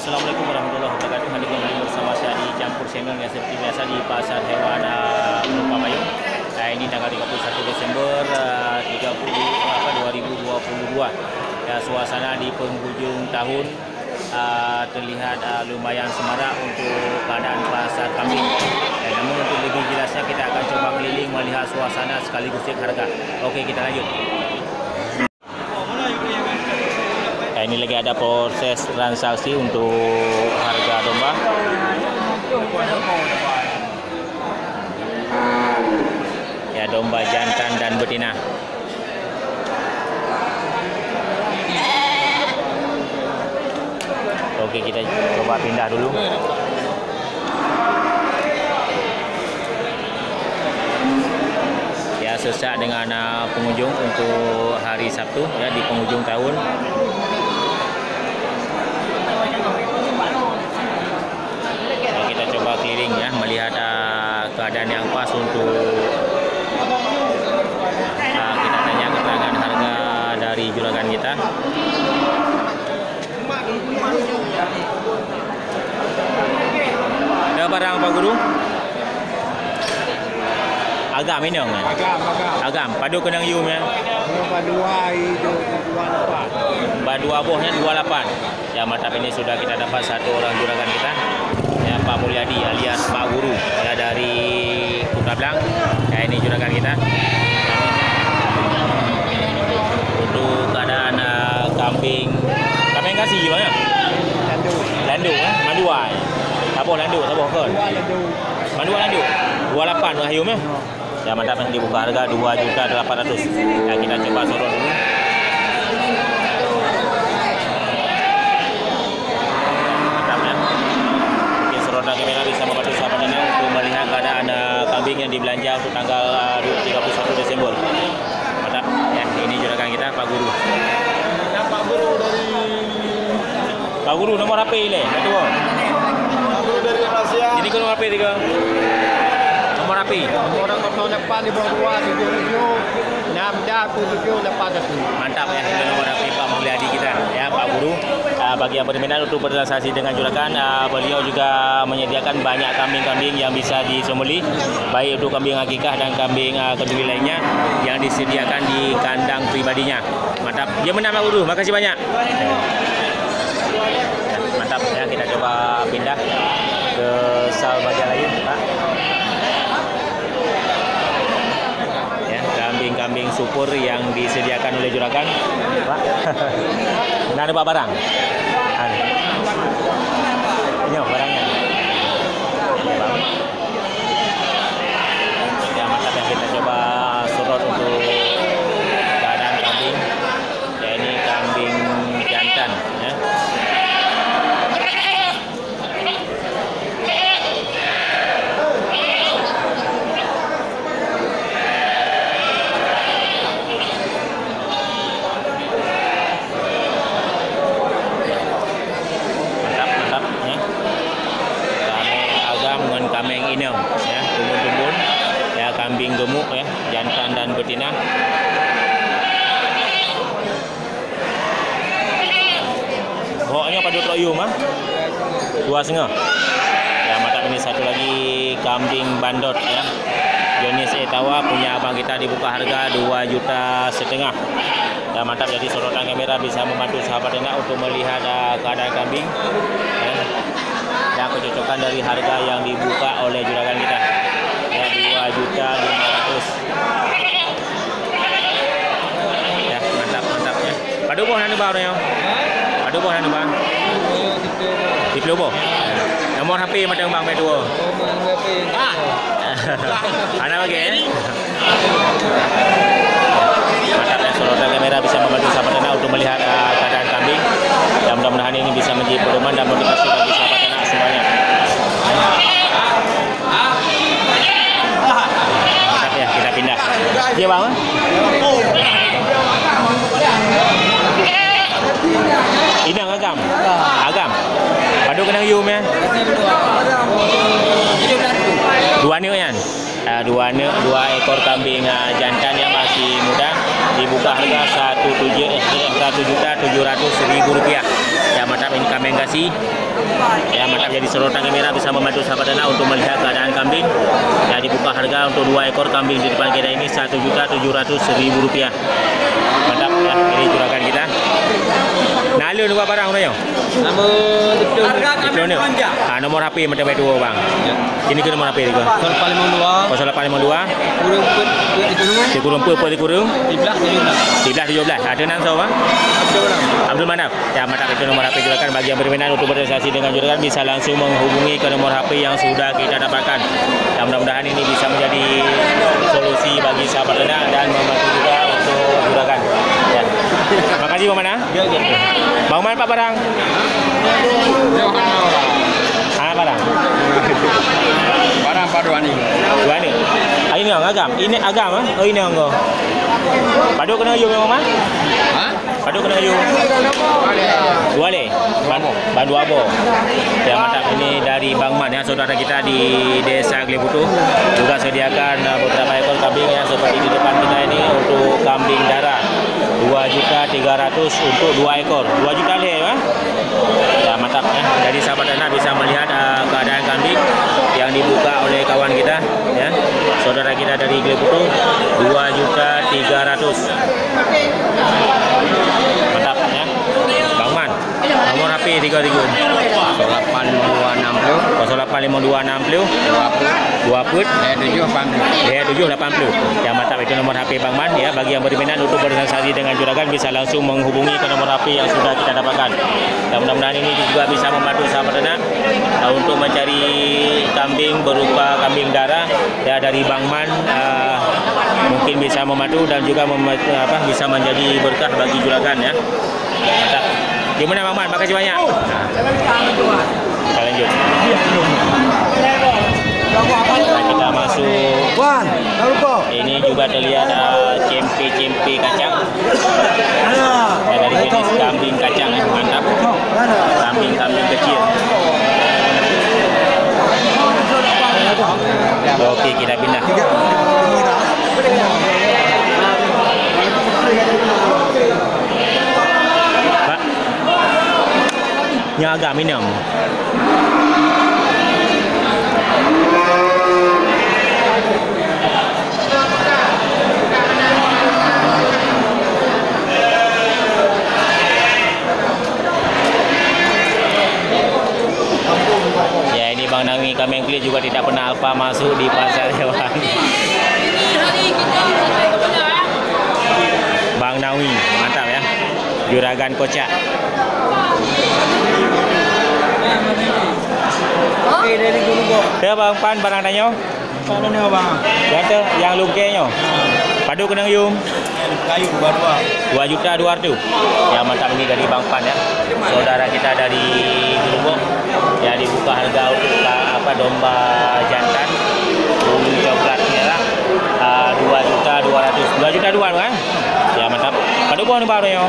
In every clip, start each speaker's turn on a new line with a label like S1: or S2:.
S1: Assalamualaikum warahmatullahi wabarakatuh. Hadir kembali bersama saya di Campur Channel yang seperti biasa di Pasar Hewan Pelumpang Mayung. Ini tanggal 31 Desember 2022. Ya, suasana di penghujung tahun terlihat lumayan semarak untuk keadaan pasar kambing. Namun untuk lebih jelasnya kita akan coba keliling melihat suasana sekaligus cek harga. Oke, kita lanjut. Ini lagi ada proses transaksi untuk harga domba. Ya, domba jantan dan betina. Oke, kita coba pindah dulu. Ya, sesak dengan pengunjung untuk hari Sabtu ya di penghujung tahun. Kita coba keliling ya, melihat keadaan yang pas untuk kita tanya keterangan harga dari juragan kita. Ada barang Pak Guru? Agam ini dong. Agam. Padu kenang yum ya. Badua bohnya 28. Ya, mantap, ini sudah kita dapat satu orang juragan kita. Ya, Pak Mulyadi alias Pak Guru ya dari Kota Blang. Ya, ini juragan kita. Untuk keadaan kambing kasih gimana? Landu Manduai. Saboh landu, saboh kan? Manduai landu. 28 Mahayum ya. Ya, mantap, yang dibuka harga 2.800.000. Ya, kita coba sorot dulu. Mantap ya. Mungkin sorotan kamera bisa membantu sahabat Anda untuk melihat keadaan kambing yang dibelanja untuk tanggal 31 Desember. Mantap ya, ini juragan kita Pak Guru.
S2: Pak Guru dari
S1: Pak Guru nomor HP ini, betul?
S2: Pak Guru dari Malaysia.
S1: Ini ke nomor HP tiga. Nomor HP.
S2: Nomor kosong depan di bawah 277 677
S1: Mantap ya, itu nomor HP Pak Mulyadi kita ya, Pak Guru. Bagi yang berminat untuk bertransaksi dengan juragan, beliau juga menyediakan banyak kambing-kambing yang bisa disembelih, baik untuk kambing akikah dan kambing keduri lainnya yang disediakan di kandang pribadinya. Mantap. Dia menang Pak Guru. Makasih banyak. Ya, mantap ya, kita coba pindah ke sal bagian lain, Pak. Ya, kambing-kambing super yang disediakan oleh juragan, Pak. Nah, ada Pak barang. Ini barangnya. Ya, mantap ya, kita coba sorot untuk keadaan kambing. Ya, ini kambing jantan ya. Kambing inang ya, tumbun-tumbun ya, kambing gemuk ya, jantan dan betina. Bawanya pada troyum ah, 2,5. Ya, mantap, ini satu lagi kambing bandot ya, jenis etawa punya abang kita, dibuka harga 2,5 juta. Ya, mantap, jadi sorotan kamera bisa membantu sahabat Anda untuk melihat keadaan kambing ya, dan kecocokan dari harga yang dibuka oleh juragan kita ya, 2.500.000. Ya, mantap ya. Padu boh nanu baru ya. Padu boh nanu bang. Di Plubo. Nomor HP macam bang P2. Ana lagi ya. Mantap ya, sorotan kamera bisa membantu sahabat Anda untuk melihat keadaan kambing. Dan mudah-mudahan ini bisa menjadi pedoman dan motivasi bagi sahabat Anda semuanya. Mantap ya, kita pindah. Iya bang. Ini agam. Padu kenang yum ya. Dua ni kan? Dua ekor kambing jantan yang masih muda dibuka harga 1.700.000 rupiah. Ya, Ya mantap, ini kambing gasih. Ya mantap, jadi sorotan kamera bisa membantu sahabat dana untuk melihat keadaan kambing. Ya dibuka harga untuk 2 ekor kambing di depan kita ini Rp1.700.000. Mantap ya, ini juragan kita. Nah, lu buat barang mana yo?
S2: Nama
S1: Itu ni. Nomor HP macam itu bang. Ini ke nomor HP juga. 0852 dikurung apa dikurung? 13 17. Ada nang so bang? Abdul Manaf. Ya mantap, itu nomor HP juragan. Bagi yang berminat untuk bertransaksi dengan juragan bisa langsung menghubungi ke nomor HP yang sudah kita dapatkan. Dan mudah-mudahan ini bisa menjadi solusi bagi sahabat anda dan membantu juga untuk juragan. Ya. Terima kasih Bang Mana. Bang mana Pak barang? Barang.
S2: Barang paduan ini.
S1: Dua ni. Ini yang agam. Ini agam ah. Oh ini yang go. Padu kena you memang mah?
S2: Ha?
S1: Padu kena you. Dua le. Bandu abo. Ya mantap, ini dari Bang Man ya, saudara kita di Desa Glebutuh. Juga sediakan beberapa ekor kambing ya seperti di depan kita ini untuk kambing darah. 2.300.000 untuk 2 ekor. 2 juta le ya. Ya mantap ya. Jadi sahabat anda bisa melihat keadaan kambing yang dibuka oleh kawan kita ya. Saudara kita dari Glebutuh 2.300.000. Mantap ya. Bang Man. Nomor HP 33 085260 20 780. Ya mantap, itu nomor HP Bang Man ya. Bagi yang berminat untuk bertransaksi dengan juragan bisa langsung menghubungi ke nomor HP yang sudah kita dapatkan. Dan mudah-mudahan ini juga bisa membantu sahabat anda untuk mencari kambing berupa kambing darah ya dari Bang Man. Mungkin bisa membantu dan juga bisa menjadi berkah bagi juragan ya. Mantap. Gimana Bang Man? Makasih banyak. Kita lanjut. Nah, kita masuk. Ini juga terlihat cempe kacang. Ya, dari jenis kambing kacang ya. Mantap. Kambing kecil. Oke, kita pindah. Pak, yang agak minum. Ya ini Bang Nawi kambing kulit juga tidak pernah apa masuk di pasar hewan. Bang Nawi, mantap ya. Juragan Kocak.
S2: Oke, dari Gurugok.
S1: Ya Bang Pan barang tanya.
S2: Mana ni bang?
S1: Yang lukenya. Padu kena yum.
S2: Kayu berdua.
S1: 2.200.000. Ya mantap, ini dari Bang Pan ya. Saudara kita dari Gurugok. Ya dibuka harga untuk domba jantan bulu coklat merah 2.200.000. 2 juta dua kan? Ya mantap. Padu buah ni baru yo.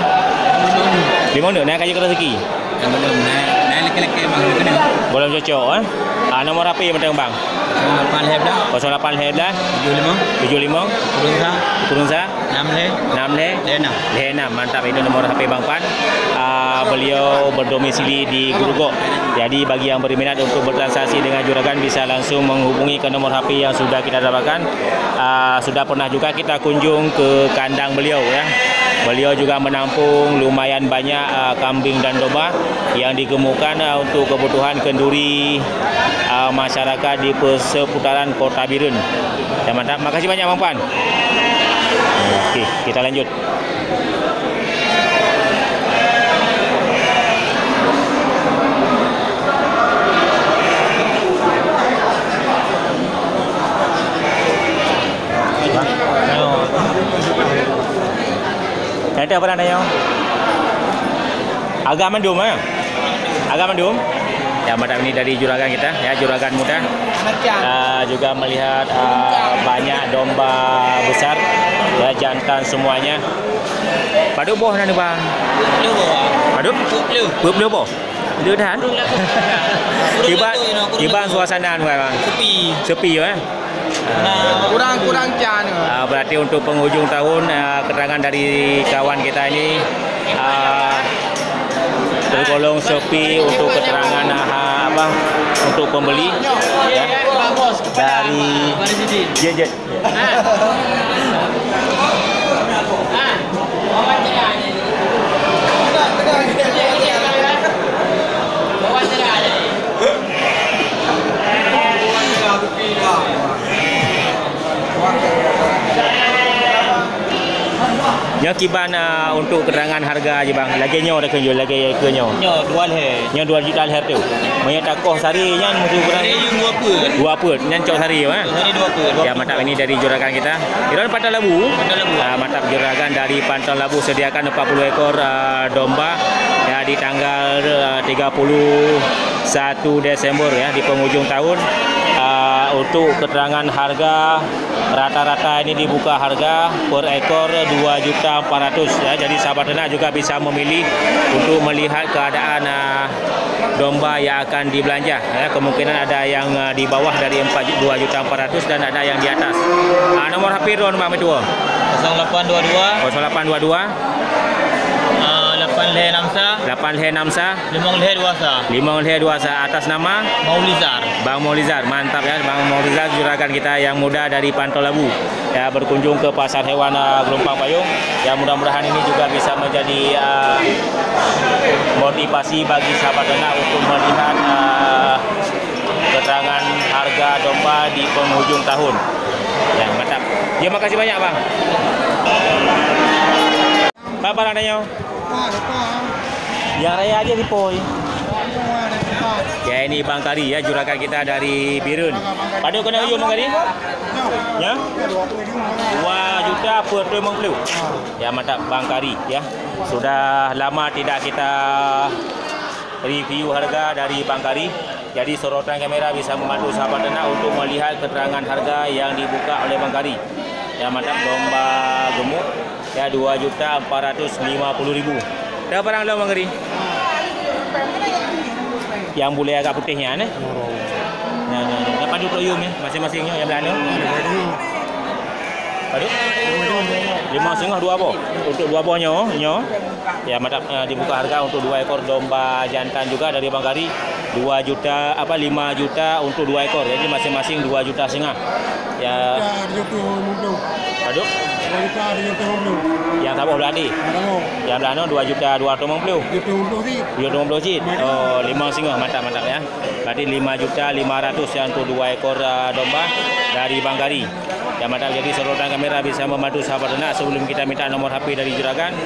S1: Di mana naik kaji rezeki?
S2: Yang belum naik laki-laki bang kena.
S1: Belum cocok nomor HP yang penting Bang? 08 75 Kurung Sa 6 mantap, itu nomor HP Bang Pan. Beliau berdomisili di Gurugok. Jadi bagi yang berminat untuk bertransaksi dengan juragan bisa langsung menghubungi ke nomor HP yang sudah kita dapatkan. Sudah pernah juga kita kunjung ke kandang beliau ya. Beliau juga menampung lumayan banyak kambing dan domba yang digemukkan untuk kebutuhan kenduri masyarakat di seputaran Kota Birun. Ya mantap, makasih banyak Bang Pan. Oke, kita lanjut. Ada apa namanya? Agak mendum ya? Agak mendum. Ya mantap, ini dari juragan kita ya, juragan muda. Juga melihat banyak domba besar ya, jantan semuanya. Padu boh nanti Bang. Padu? Blue boh. Dia dah. Iban suasana Bang. Sepi ya.
S2: Kurang can.
S1: Berarti untuk penghujung tahun keterangan dari kawan kita ini tergolong sepi untuk keterangan untuk pembeli ya, dari Jejet. Nya kiban untuk keterangan harga je bang. Lagi nyo dah kenjo lagi ke nyo.
S2: Nyo 2 leh.
S1: Nya 2 juta leher tu. Monya takoh sari nya mutu kurang.
S2: Dua apa?
S1: 2 apa? Nya cok sari ha.
S2: Sari 2 apa?
S1: Ya mantap, ini dari juragan kita. Iron Pantang Labu. Mantap, juragan dari Pantang Labu sediakan 40 ekor domba ya di tanggal 31 Desember ya, di penghujung tahun. Untuk keterangan harga rata-rata ini dibuka harga per ekor 2.400.000 ya. Jadi sahabat ternak juga bisa memilih untuk melihat keadaan domba yang akan dibelanja ya. Kemungkinan ada yang di bawah dari 2.400.000 dan ada yang di atas. Nomor HP Ron Mak Metua
S2: 0822 8 leh 6 5 leh 2
S1: atas nama
S2: Maulizar.
S1: Bang Maulizar. Mantap ya, Bang Maulizar, juragan kita yang muda dari Pantang Labu ya, berkunjung ke pasar hewan Gelompang Payung ya. Mudah-mudahan ini juga bisa menjadi motivasi bagi sahabat ternak untuk melihat keterangan harga domba di penghujung tahun ya. Mantap ya, makasih banyak bang. Apa barang adanya? Yang raya dia di Poi. Ya, ini Bang Kari ya, juragan kita dari Birun. Pada kena uyum Bang Kari? Ya? 2 juta per 20. Ya, mantap Bang Kari ya. Sudah lama tidak kita review harga dari Bang Kari. Jadi sorotan kamera bisa membantu sahabat ternak untuk melihat keterangan harga yang dibuka oleh Bang Kari. Ya, mantap domba gemuk ya, 2.450.000. Dah barang lo Bang Kari? Yang boleh agak putihnya ni. Ya. Dapat 20 euro ni masing-masingnya yang belanja. Aduh. 5,5 2 apa? Untuk 2 buahnya nyo. Ya, mantap dibuka harga untuk 2 ekor domba jantan juga dari Bang Kari. 5 juta untuk 2 ekor. Jadi masing-masing 2,5 juta. Ya. Aduh. Yang tak bolehadi. Yang belakang 2.250.000. 250 cik. Oh, 5,5 mantap ya. Berarti 5.500.000 yang untuk 2 ekor domba dari Bang Kari. Yang mantap, jadi sorotan kamera bisa membantu sahabat ternak sebelum kita minta nomor HP dari juragan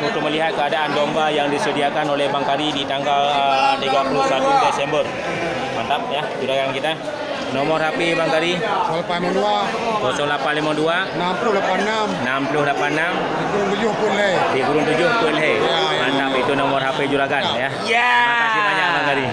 S1: untuk melihat keadaan domba yang disediakan oleh Bang Kari di tanggal 31 Desember. Mantap ya, juragan kita. Nomor HP Bang Kari 0852 6086 di Gurun 7 Kuala. Mantap, itu nomor HP juragan ya. Terima kasih banyak Bang Kari.